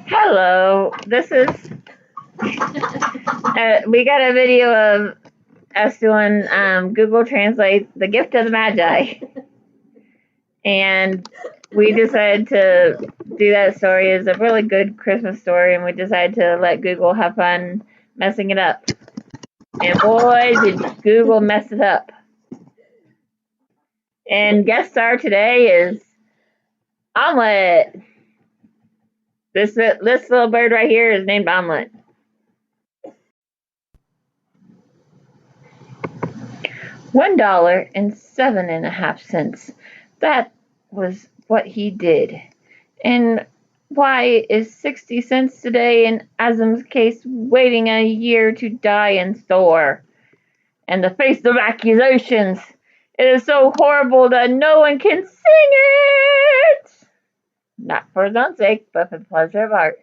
Hello, this is, we got a video of us doing Google Translate, The Gift of the Magi. And we decided to do that story. It's a really good Christmas story, and we decided to let Google have fun messing it up. And boy, did Google mess it up. And guest star today is Omelet. This little bird right here is named Omelet. $1.07.5. That was what he did. And why is 60 cents today in Azam's case waiting a year to die in store? And the face of accusations. It is so horrible that no one can sing it. Not for his own sake, but for the pleasure of art.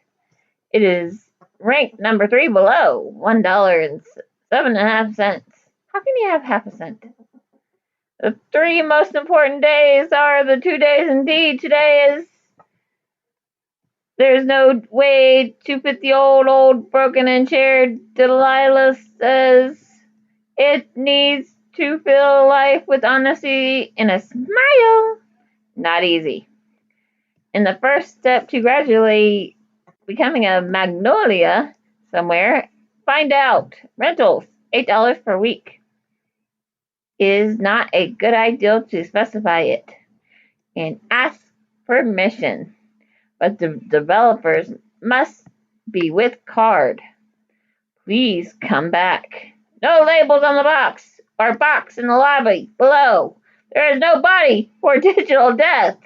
It is ranked number 3 below $1.07.5. How can you have half a cent? The 3 most important days are the 2 days indeed. Today is there's no way to fit the old, broken and shared. Delilah says it needs to fill life with honesty and a smile. Not easy. And the first step to gradually becoming a magnolia somewhere, find out. Rentals, $8 per week. Is not a good idea to specify it. And ask permission. But the developers must be with card. Please come back. No labels on the box or box in the lobby below. There is no body for digital death.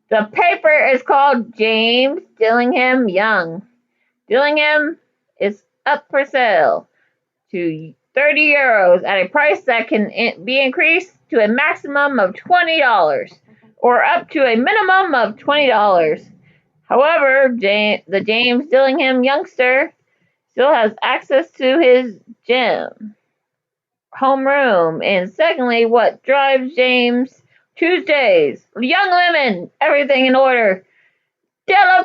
The paper is called James Dillingham Young. Dillingham is up for sale to €30 at a price that can be increased to a maximum of $20 or up to a minimum of $20. However, the James Dillingham youngster still has access to his gym, homeroom, and secondly, what drives James? Tuesdays, young lemon, everything in order.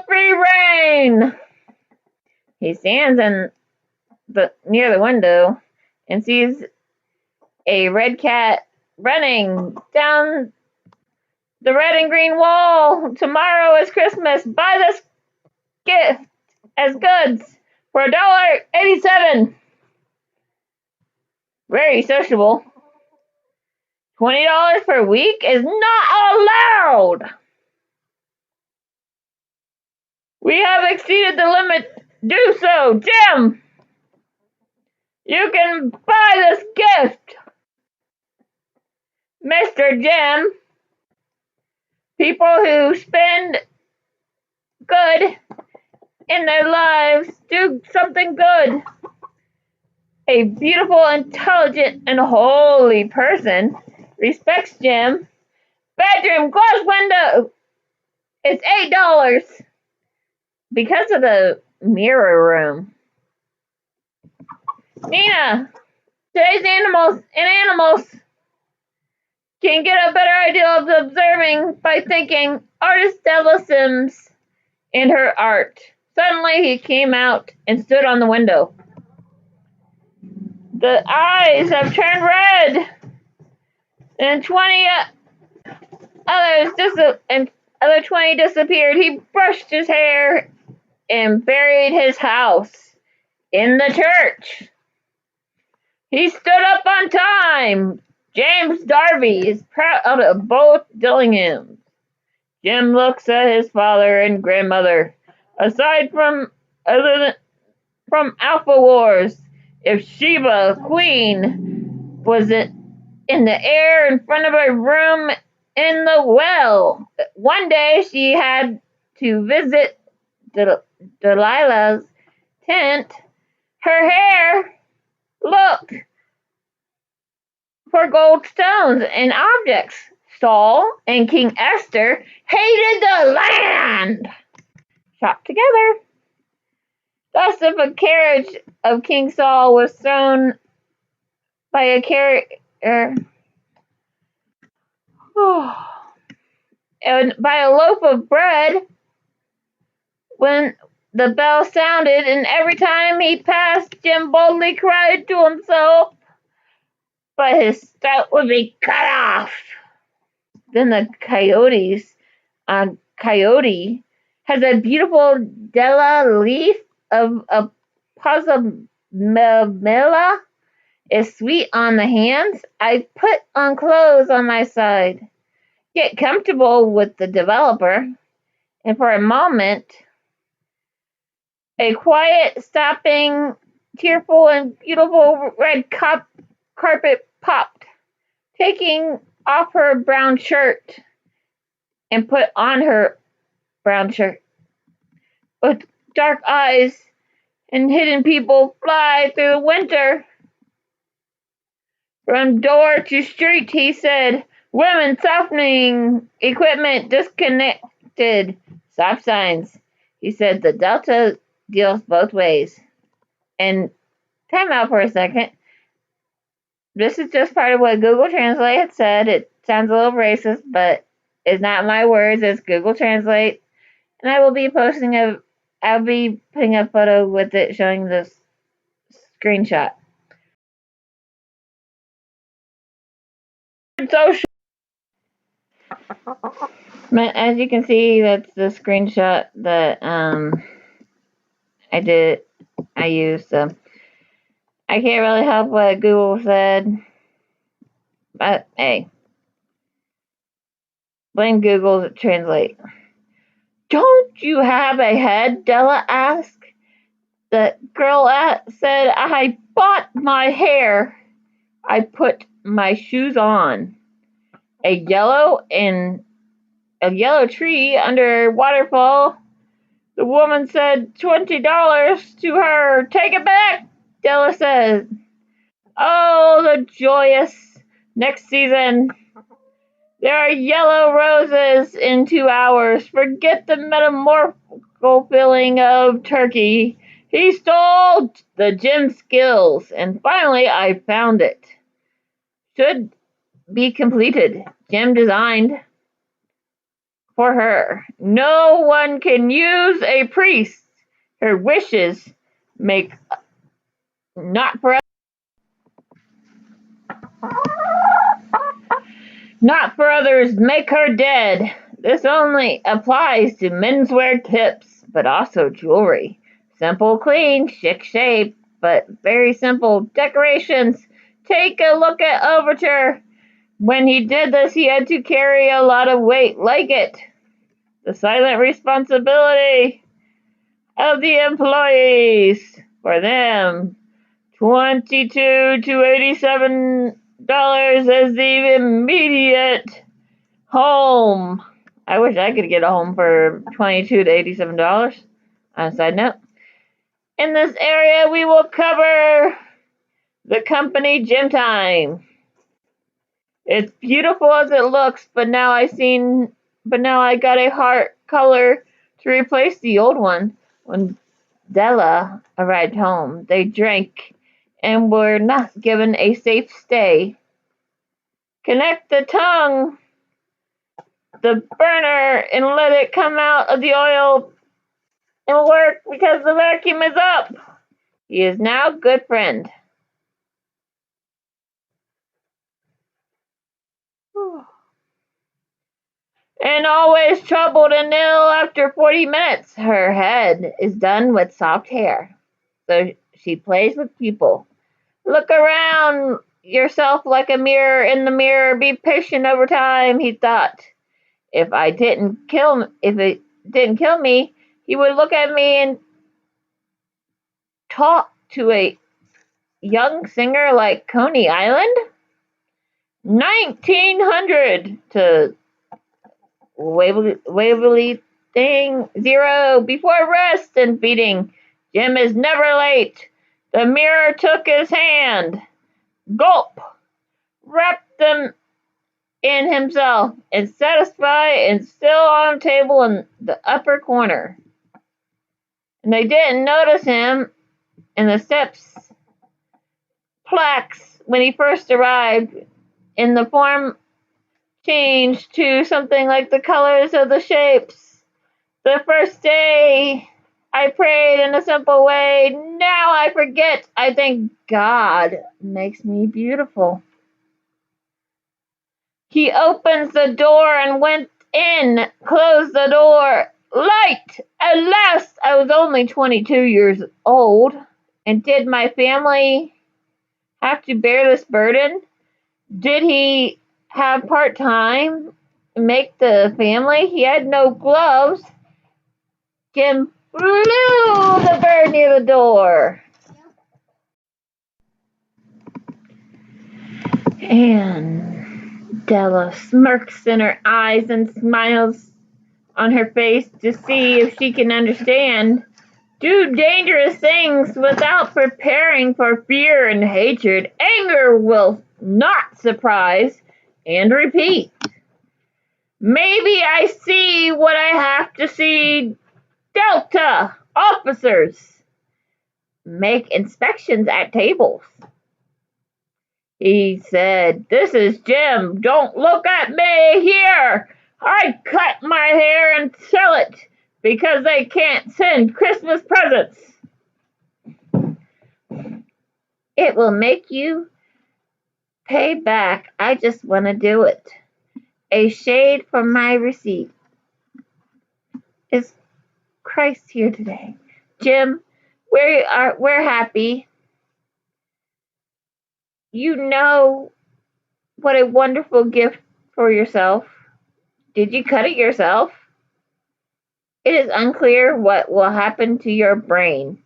Free reign. He stands near the window and sees a red cat running down the red and green wall. Tomorrow is Christmas. Buy this gift as goods for $1.87. Very sociable. $20 per week is not allowed. We have exceeded the limit. Do so, Jim. You can buy this gift. Mr. Jim. People who spend good in their lives do something good. A beautiful, intelligent, and holy person respects Jim. Bedroom, glass window. It's $8 because of the mirror room. Nina, today's animals can get a better idea of the observing by thinking artist Stella Sims and her art. Suddenly he came out and stood on the window. The eyes have turned red, and 20 other 20 disappeared. He brushed his hair and buried his house in the church. He stood up on time. James Darby is proud of both Dillinghams. Jim looks at his father and grandmother. Aside from Alpha Wars, if Sheba, Queen, was in the air in front of a room in the well. One day she had to visit Delilah's tent. Her hair looked for gold stones and objects. Saul and King Esther hated the land. Shot together. Thus, if a carriage of King Saul was thrown by a carrier, and by a loaf of bread when the bell sounded, and every time he passed, Jim boldly cried to himself, but his throat would be cut off. Then the coyote has a beautiful Della leaf of a Posamilla is sweet on the hands. I put on clothes on my side. Get comfortable with the developer. And for a moment, a quiet, stopping, tearful, and beautiful red carpet popped, taking off her brown shirt and put on her brown shirt. With dark eyes and hidden people fly through the winter. From door to street, he said, women softening equipment disconnected. Stop signs. He said the Delta deals both ways. And time out for a second. This is just part of what Google Translate had said. It sounds a little racist, but it's not my words. It's Google Translate. And I'll be putting a photo with it showing this screenshot. So as you can see, that's the screenshot that I used. So I can't really help what Google said, but hey, blame Google Translate. Don't you have a head? Della asked. The girl said, I bought my hair. I put my shoes on. A yellow tree under a waterfall. The woman said $20 to her. Take it back, Della said. Oh, the joyous next season. There are yellow roses in 2 hours. Forget the metamorphical feeling of turkey. He stole the gem skills, and finally I found it. Should be completed. Gem designed for her. No one can use a priest. Her wishes make not for others make her dead. This only applies to menswear tips, but also jewelry. Simple, clean, chic shape, but very simple decorations. Take a look at Overture. When he did this, he had to carry a lot of weight like it. The silent responsibility of the employees for them. $22 to $87 is the immediate home. I wish I could get a home for $22 to $87. On a side note, in this area we will cover the company gym time. It's beautiful as it looks, but now I got a heart color to replace the old one. When Della arrived home, they drank and were not given a safe stay. Connect the tongue, the burner, and let it come out of the oil and work because the vacuum is up. He is now a good friend. And always troubled and ill after 40 minutes. Her head is done with soft hair, so she plays with people. Look around yourself like a mirror in the mirror. Be patient over time, he thought. If it didn't kill me, he would look at me and talk to a young singer like Coney Island. 1900 to Waverly thing 0 before rest and feeding. Jim is never late. The mirror took his hand. Gulp. Wrapped them in himself and satisfied and still on a table in the upper corner. And they didn't notice him in the steps plaques when he first arrived, in the form changed to something like the colors of the shapes. The first day I prayed in a simple way. Now I forget. I think God makes me beautiful. He opens the door and went in, closed the door. Light! At last! I was only 22 years old. And did my family have to bear this burden? Did he have part time make the family? He had no gloves. Jim flew the bird near the door. And Della smirks in her eyes and smiles on her face to see if she can understand. Do dangerous things without preparing for fear and hatred. Anger will not surprise and repeat. Maybe I see what I have to see. Delta officers make inspections at tables. He said, "This is Jim. Don't look at me here. I cut my hair and sell it because they can't send Christmas presents. It will make you pay back. I just want to do it. A shade from my receipt. Is Christ here today? Jim, we're happy. You know what a wonderful gift for yourself. Did you cut it yourself? It is unclear what will happen to your brain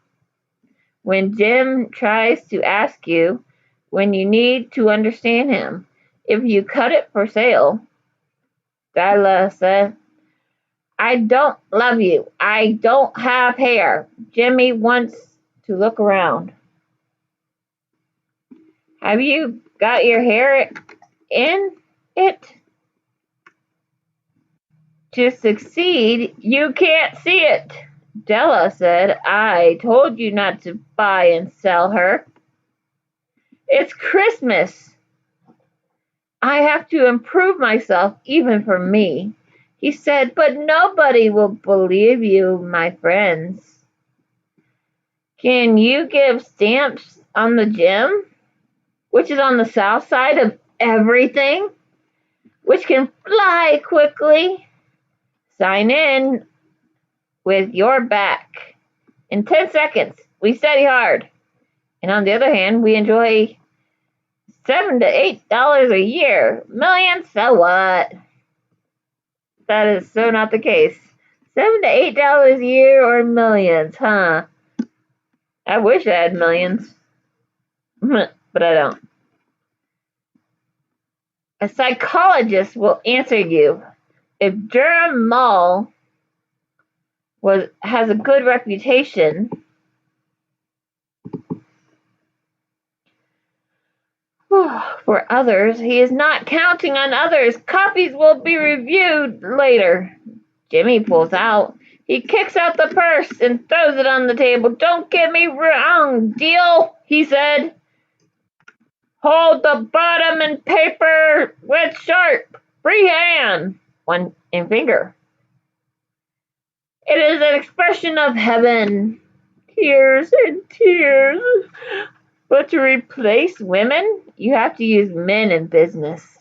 when Jim tries to ask you when you need to understand him. If you cut it for sale," Della said, "I don't love you. I don't have hair." Jimmy wants to look around. "Have you got your hair in it?" "To succeed, you can't see it." Della said, "I told you not to buy and sell her. It's Christmas. I have to improve myself, even for me." He said, "But nobody will believe you, my friends. Can you give stamps on the gym, which is on the south side of everything, which can fly quickly? Sign in with your back. In 10 seconds, we study hard. And on the other hand, we enjoy $7 to $8 a year. Millions, so what?" That is so not the case. $7 to $8 a year or millions, huh? I wish I had millions, but I don't. A psychologist will answer you. If Durham Mall has a good reputation, for others, he is not counting on others. Copies will be reviewed later. Jimmy pulls out. He kicks out the purse and throws it on the table. "Don't get me wrong, deal," he said. "Hold the bottom and paper with sharp, free hand, one in finger. It is an expression of heaven. Tears and tears. But to replace women, you have to use men in business.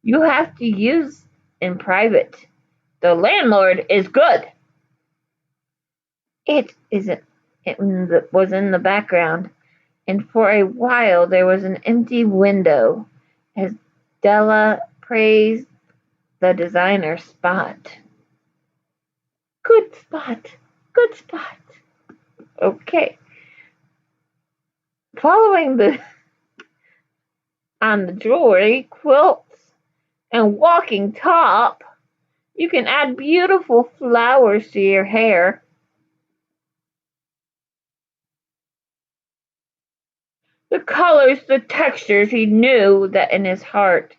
You have to use in private. The landlord is good." It isn't. It was in the background, and for a while there was an empty window as Della praised the designer spot. Good spot. Good spot. Okay. Following on the jewelry, quilts, and walking top, you can add beautiful flowers to your hair. The colors, the textures, he knew that in his heart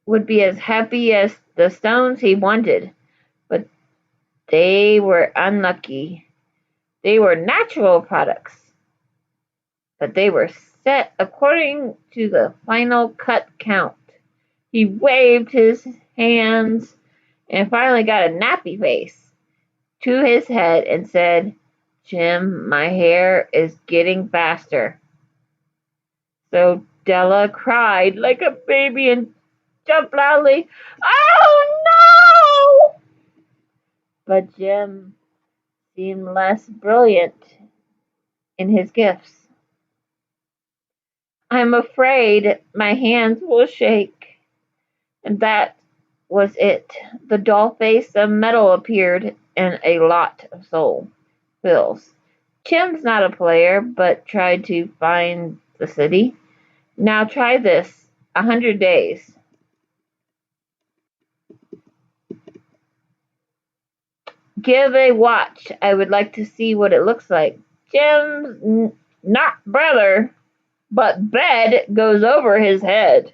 would be as happy as the stones he wanted. But they were unlucky. They were natural products, but they were set according to the final cut count. He waved his hands and finally got a nappy face to his head and said, "Jim, my hair is getting faster." So Della cried like a baby and jumped loudly, "Oh no!" But Jim seemed less brilliant in his gifts. "I'm afraid my hands will shake." And that was it. The doll face of metal appeared and a lot of soul bills. Jim's not a player, but tried to find the city. Now try this. 100 days. Give a watch. I would like to see what it looks like. Jim's not brother, but bed goes over his head.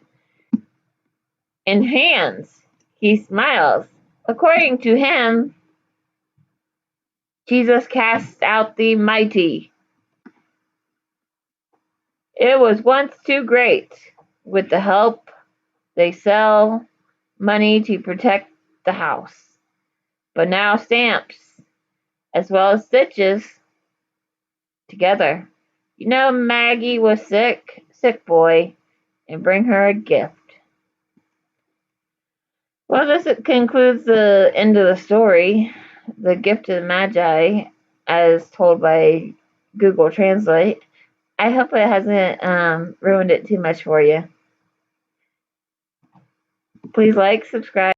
And hands. He smiles. According to him, Jesus casts out the mighty. It was once too great. With the help, they sell money to protect the house. But now stamps, as well as stitches, together. Maggie was sick boy, and bring her a gift. Well, this concludes the end of the story, The Gift of the Magi, as told by Google Translate. I hope it hasn't ruined it too much for you. Please like, subscribe.